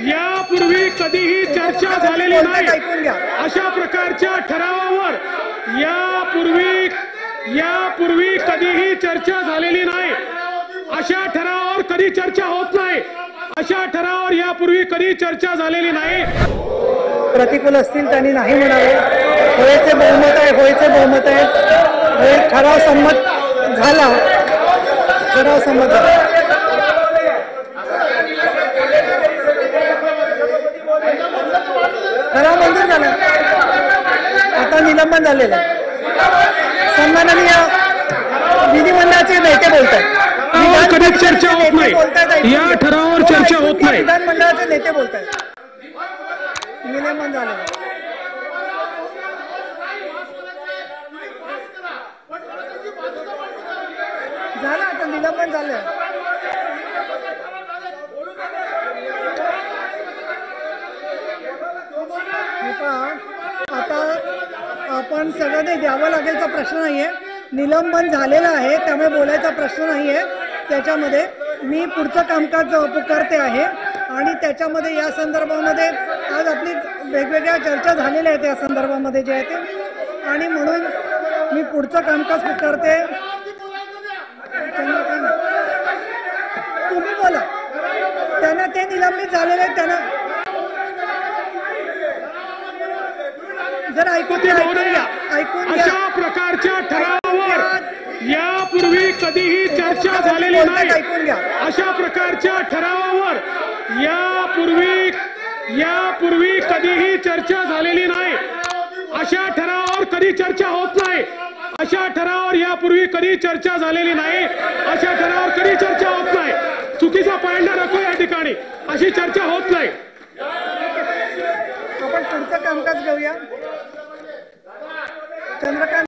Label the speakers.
Speaker 1: यापूर्वी कधीही चर्चा झालेली नाही। अशा प्रकारच्या ठरावावर यापूर्वी कधीही चर्चा झालेली नाही। अशा ठरावावर कधी चर्चा होत नाही। अशा ठरावावर यापूर्वी कधी चर्चा झालेली नाही।
Speaker 2: प्रतिकूल असतील त्यांनी नाही म्हणावे। होयचे बहुमत आहे, होयचे बहुमत आहे। हे ठराव संमत झाला, ठराव संमत झाला। ठराव मंजूर झाला, आता निलंबन झालेलं आहे। सन्माननीय विधिमंडळाचे नेते बोलतात,
Speaker 1: कधी चर्चा होत नाही। या ठरावावर चर्चा होत नाही।
Speaker 2: विधानमंडळाचे नेते बोलतात, निलंबन झालेलं आहे। झालं, आता निलंबन झालं। आता आपण सगळ्यांनी द्यावं लागेलचा प्रश्न नाहीये, निलंबन झालेलं आहे, त्यामुळे बोलायचा प्रश्न नाहीये। त्याच्यामध्ये मी पुढचं कामकाज पुकारते आहे आणि त्याच्यामध्ये या संदर्भामध्ये आज आपली वेगवेगळ्या चर्चा झालेल्या आहेत या संदर्भामध्ये जे आहे ते, आणि म्हणून मी पुढचं कामकाज पुकारते। तुम्ही बोला, त्यांना ते निलंबित झालेले आहेत, त्यांना जरा ऐकून घ्या।
Speaker 1: अशा प्रकारच्या ठरावावर यापूर्वी कधीही चर्चा झालेली नाही। अशा प्रकारच्या ठरावावर यापूर्वी कधीही चर्चा झालेली नाही। अशा ठरावावर कधी चर्चा होत नाही। अशा ठरावावर यापूर्वी कधी चर्चा झालेली नाही। अशा ठरावावर कधी चर्चा होत नाही। चुकीचा पायंडा नको या ठिकाणी, अशी चर्चा होत नाही।
Speaker 2: आपण पुढचं कामकाज घेऊया। चंद्रकांत